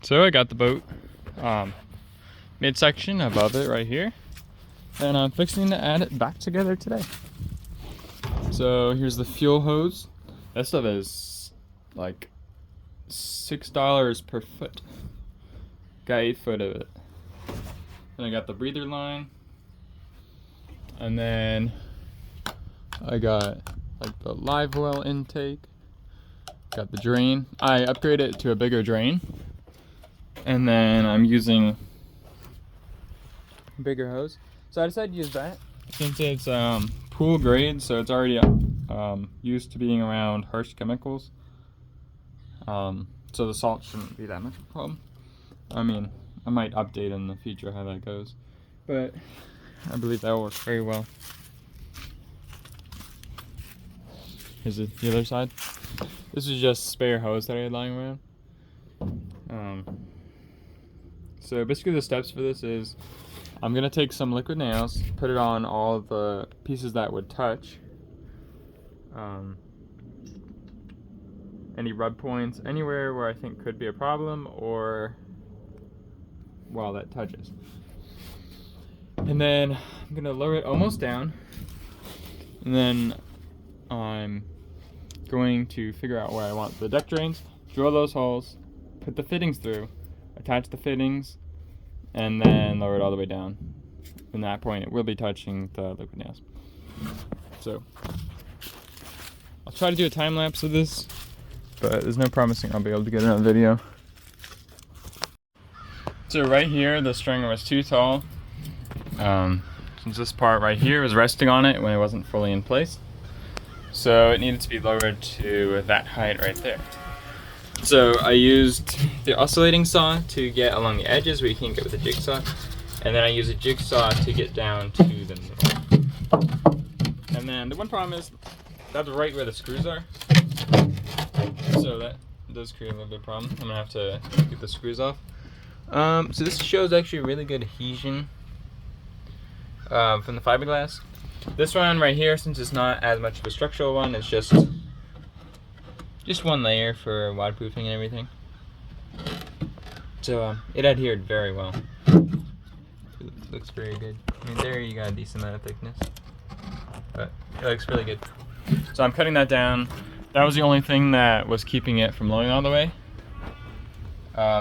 So I got the boat midsection above it right here, and I'm fixing to add it back together today. So here's the fuel hose. That stuff is like $6 per foot. Got 8 foot of it. And I got the breather line, and then I got like the live well intake. Got the drain. I upgraded it to a bigger drain, and then I'm using a bigger hose. So I decided to use that since it's pool grade, so it's already used to being around harsh chemicals. So the salt shouldn't be that much of a problem. I mean, I might update in the future how that goes, but I believe that will work very well. Here's the other side. This is just spare hose that I had lying around. So basically the steps for this is I'm gonna take some liquid nails, put it on all of the pieces that would touch. Any rub points, anywhere where I think could be a problem, or while that touches. And then I'm gonna lower it almost down, and then I'm going to figure out where I want the deck drains, drill those holes, put the fittings through, attach the fittings, and then lower it all the way down. From that point, it will be touching the liquid nails. So I'll try to do a time lapse of this, but there's no promising I'll be able to get another video. So right here, the stringer was too tall. Since this part right here was resting on it when it wasn't fully in place. So it needed to be lowered to that height right there. So I used the oscillating saw to get along the edges where you can't get with a jigsaw. And then I used a jigsaw to get down to the middle. And then the one problem is that's right where the screws are. So that does create a little bit of problem. I'm gonna have to get the screws off. So this shows actually really good adhesion from the fiberglass. This one right here, since it's not as much of a structural one, it's just one layer for waterproofing and everything. So it adhered very well. It looks very good. I mean, there you got a decent amount of thickness, but it looks really good. So I'm cutting that down. That was the only thing that was keeping it from blowing all the way,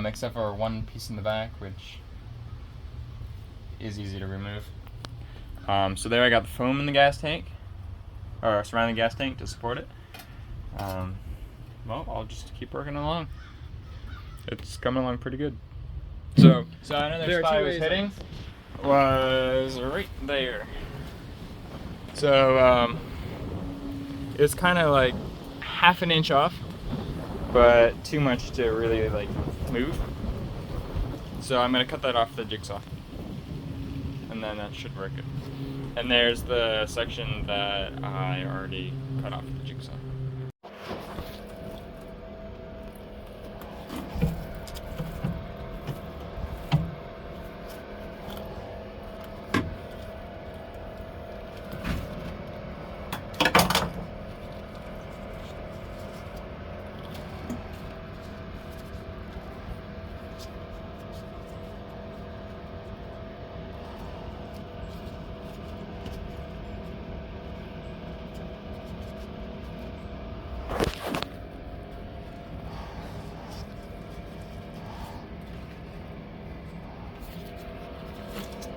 except for one piece in the back, which is easy to remove. So there I got the foam in the gas tank, or surrounding the gas tank to support it. Well, I'll just keep working along. It's coming along pretty good. So another spot I was hitting was right there. So it was kind of like half an inch off, but too much to really like move. So I'm gonna cut that off the jigsaw, and then that should work it. And there's the section that I already cut off the jigsaw.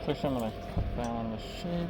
So I'm gonna cut down the shape.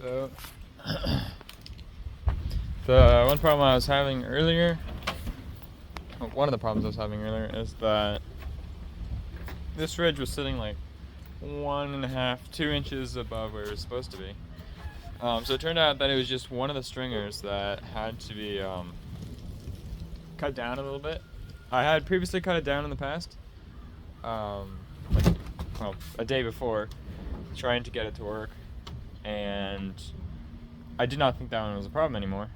So, the one problem I was having earlier, one of the problems I was having earlier, is that this ridge was sitting like 1.5, 2 inches above where it was supposed to be. So it turned out that it was just one of the stringers that had to be cut down a little bit. I had previously cut it down in the past, well, a day before, trying to get it to work, and I did not think that one was a problem anymore,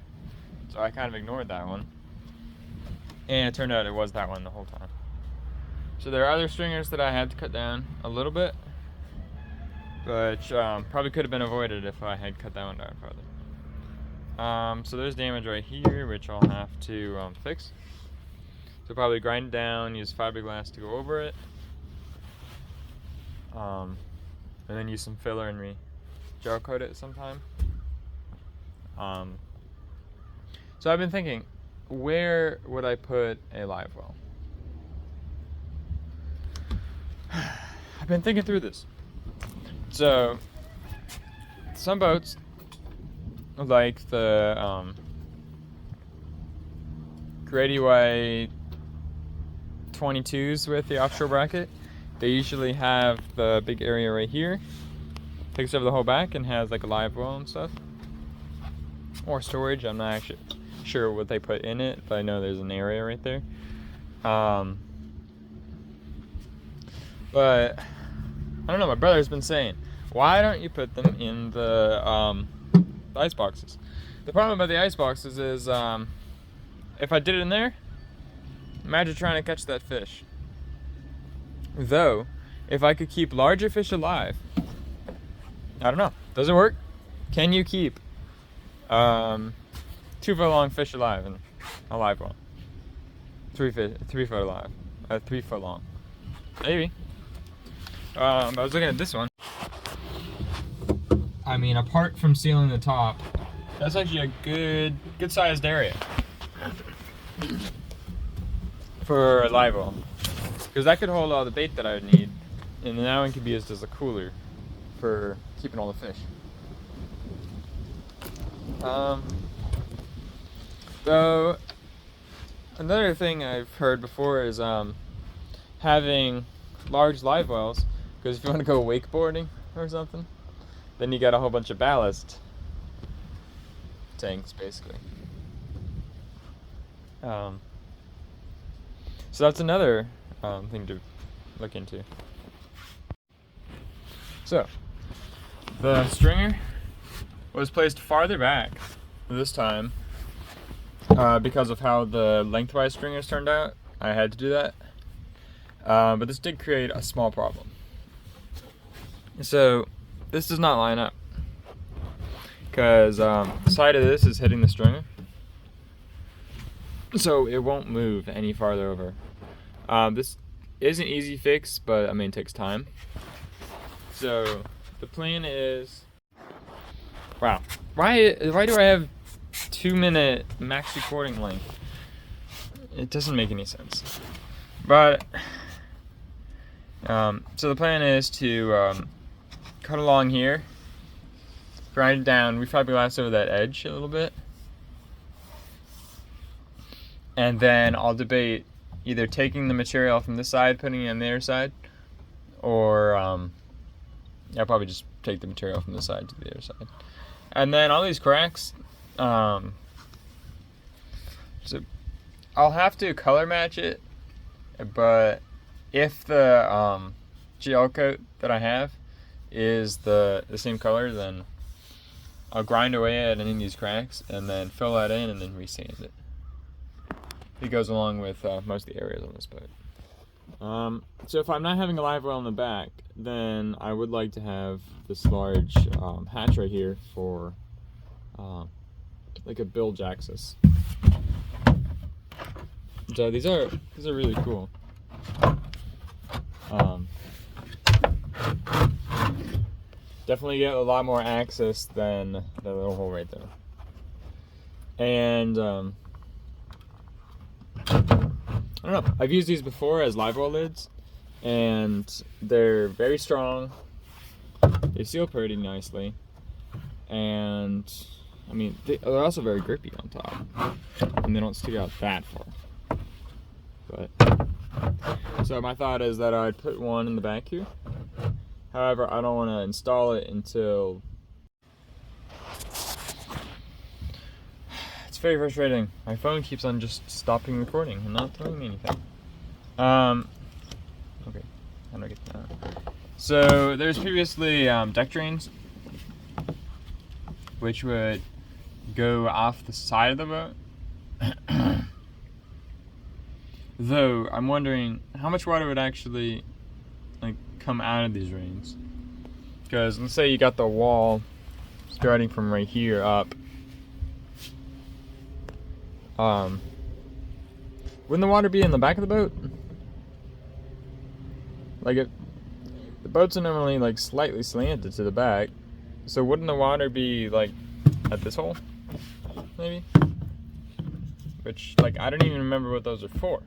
so I kind of ignored that one, and it turned out it was that one the whole time. So there are other stringers that I had to cut down a little bit, which probably could have been avoided if I had cut that one down further. So there's damage right here, which I'll have to fix. So probably grind it down, use fiberglass to go over it, and then use some filler and gel coat it sometime. So I've been thinking, where would I put a live well? I've been thinking through this. So, some boats, like the Grady White 22s with the offshore bracket, they usually have the big area right here, takes over the whole back and has like a live well and stuff. Or storage, I'm not actually sure what they put in it, but I know there's an area right there. But I don't know, my brother's been saying, why don't you put them in the ice boxes? The problem about the ice boxes is if I did it in there, imagine trying to catch that fish. Though, if I could keep larger fish alive, I don't know, does it work? Can you keep 2 foot long fish alive in a live well? 3 foot alive, 3 foot long, maybe. I was looking at this one. I mean, apart from sealing the top, that's actually a good sized area for a live well, because that could hold all the bait that I would need, and then that one could be used as a cooler for keeping all the fish. So another thing I've heard before is having large live wells, because if you want to go wakeboarding or something, then you got a whole bunch of ballast tanks, basically. So that's another thing to look into. So the stringer was placed farther back this time because of how the lengthwise stringers turned out. I had to do that. But this did create a small problem. So this does not line up, because the side of this is hitting the stringer, so it won't move any farther over. This is an easy fix, but I mean, it takes time. So the plan is, wow, why do I have 2-minute max recording length? It doesn't make any sense. But so the plan is to cut along here, grind it down, refiberglass over that edge a little bit, and then I'll debate either taking the material from this side, putting it on the other side, or I'll probably just take the material from this side to the other side. And then all these cracks, so I'll have to color match it, but if the gel coat that I have is the same color, then I'll grind away at any of these cracks and then fill that in and then re-sand it. It goes along with most of the areas on this boat. So if I'm not having a live well in the back, then I would like to have this large hatch right here for like a bilge access. So these are really cool. Definitely get a lot more access than the little hole right there. And I don't know, I've used these before as live well lids, and they're very strong. They seal pretty nicely, And I mean, they're also very grippy on top, and they don't stick out that far. But so my thought is that I'd put one in the back here. However, I don't want to install it until it's very frustrating. My phone keeps on just stopping recording and not telling me anything. Okay, how do I get that? So there's previously deck drains, which would go off the side of the boat. Though I'm wondering how much water would actually like come out of these drains. Because let's say you got the wall starting from right here up. Wouldn't the water be in the back of the boat? Like the boats are normally like slightly slanted to the back. So wouldn't the water be like at this hole? Maybe? Which, like, I don't even remember what those are for.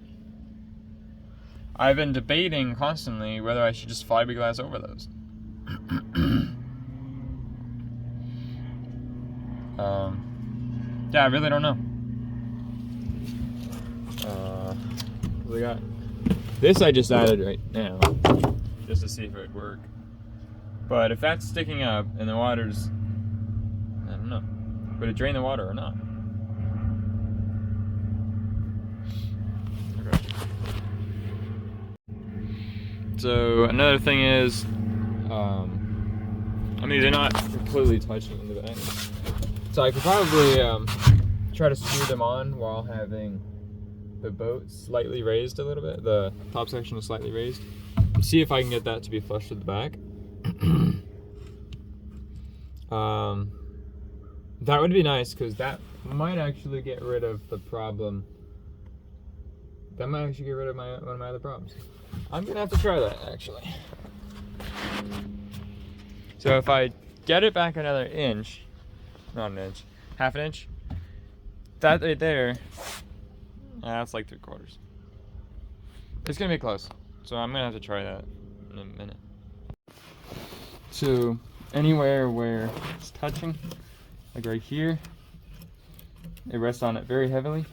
I've been debating constantly whether I should just fiberglass over those. Yeah, I really don't know. We got this I just added right now, just to see if it would work. But if that's sticking up and the water's, I don't know, would it drain the water or not? Okay. So another thing is, I mean, they're not completely touching in the back. So I could probably try to screw them on while having the boat slightly raised a little bit. The top section is slightly raised. See if I can get that to be flush with the back. That would be nice, because that might actually get rid of the problem. That might actually get rid of one of my other problems. I'm gonna have to try that actually. So if I get it back another inch, not an inch, half an inch, that right there, that's like 3/4. It's gonna be close, so I'm gonna have to try that in a minute. So anywhere where it's touching, like right here, it rests on it very heavily.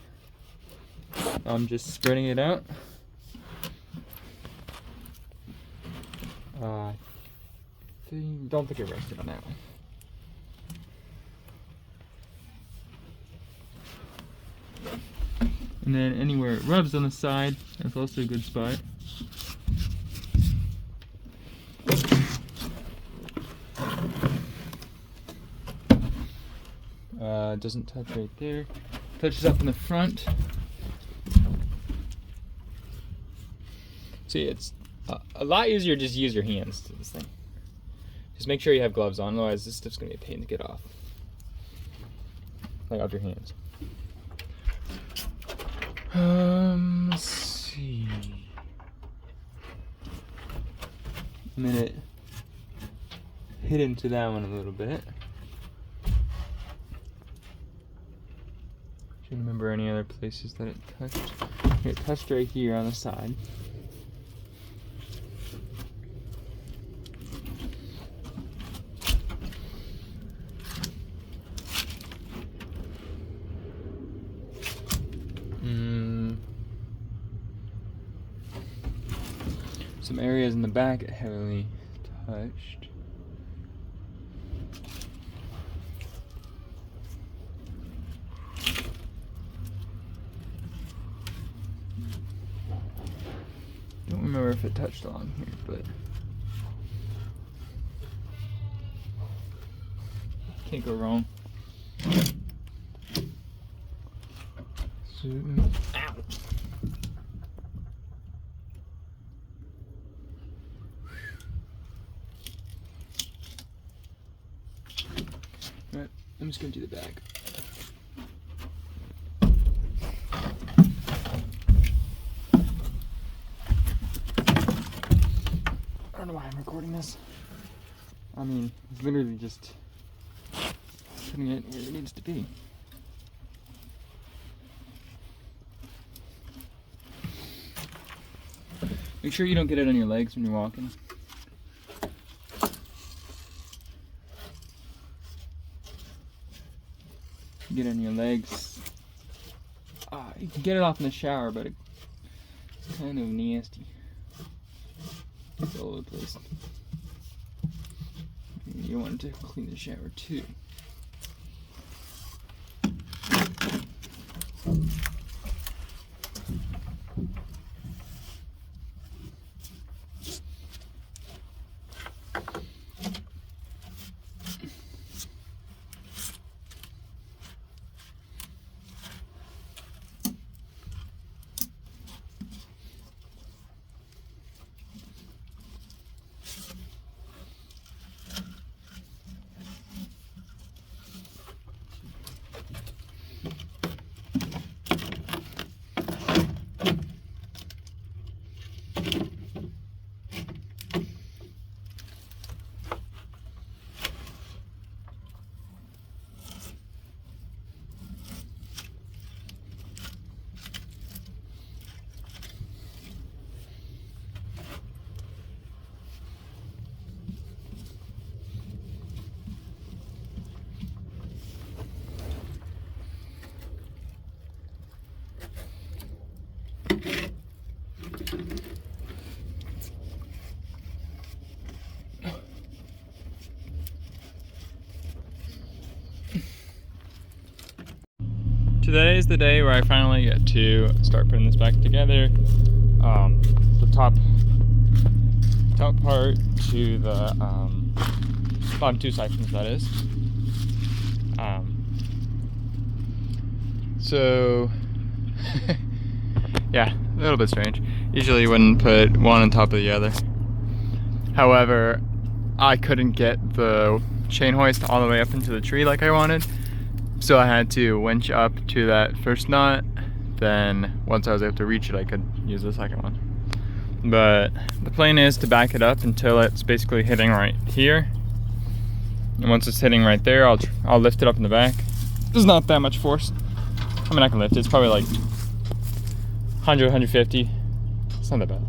I'm just spreading it out. Don't think it rested on that one. And then anywhere it rubs on the side, that's also a good spot. Doesn't touch right there. Touches up in the front. See, it's a lot easier to just use your hands to this thing. Just make sure you have gloves on, otherwise this stuff's gonna be a pain to get off. Like off your hands. Let's see. I'm gonna hit into that one a little bit. Trying to remember any other places that it touched. It touched right here on the side. Some areas in the back it heavily touched. Don't remember if it touched along here, but can't go wrong. So, ow. Alright, I'm just gonna do the back. I don't know why I'm recording this. I mean, it's literally just putting it where it needs to be. Make sure you don't get it on your legs when you're walking. get on your legs. You can get it off in the shower, but it's kind of nasty. It's all over the place. You want to clean the shower too. Today is the day where I finally get to start putting this back together. The top part to the bottom two sections, that is. So yeah, a little bit strange. Usually you wouldn't put one on top of the other. However, I couldn't get the chain hoist all the way up into the tree like I wanted. So I had to winch up to that first nut, then once I was able to reach it, I could use the second one. But the plan is to back it up until it's basically hitting right here. And once it's hitting right there, I'll lift it up in the back. There's not that much force. I mean, I can lift it. It's probably like 100, 150. It's not that bad.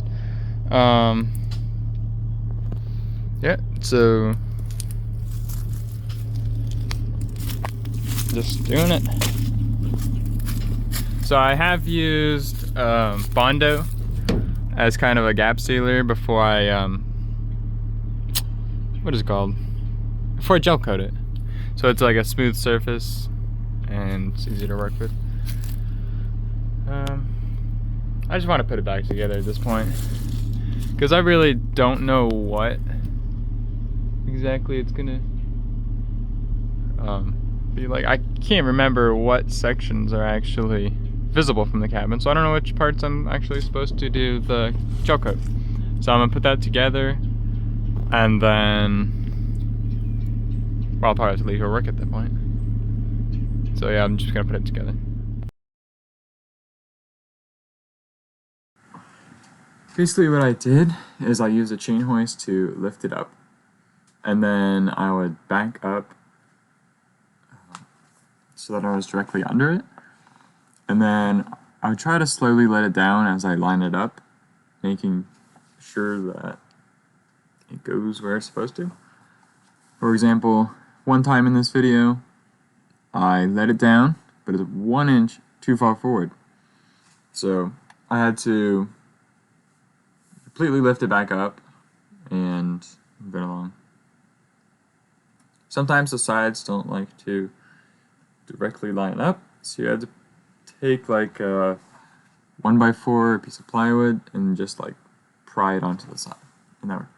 Yeah, so just doing it. So I have used Bondo as kind of a gap sealer before I what is it called? Before I gel coat it. So it's like a smooth surface and it's easy to work with. I just want to put it back together at this point because I really don't know what exactly it's gonna be like. I can't remember what sections are actually visible from the cabin, so I don't know which parts I'm actually supposed to do the gel coat. So I'm gonna put that together, and then I'll probably have to leave her work at that point. So yeah, I'm just gonna put it together. Basically what I did is I used a chain hoist to lift it up, and then I would back up so that I was directly under it, and then I would try to slowly let it down as I line it up, making sure that it goes where it's supposed to. For example, one time in this video, I let it down, but it's 1 inch too far forward. So I had to completely lift it back up and move it along. Sometimes the sides don't like to directly line up, so you had to take like a 1x4 piece of plywood and just like pry it onto the side, and that worked.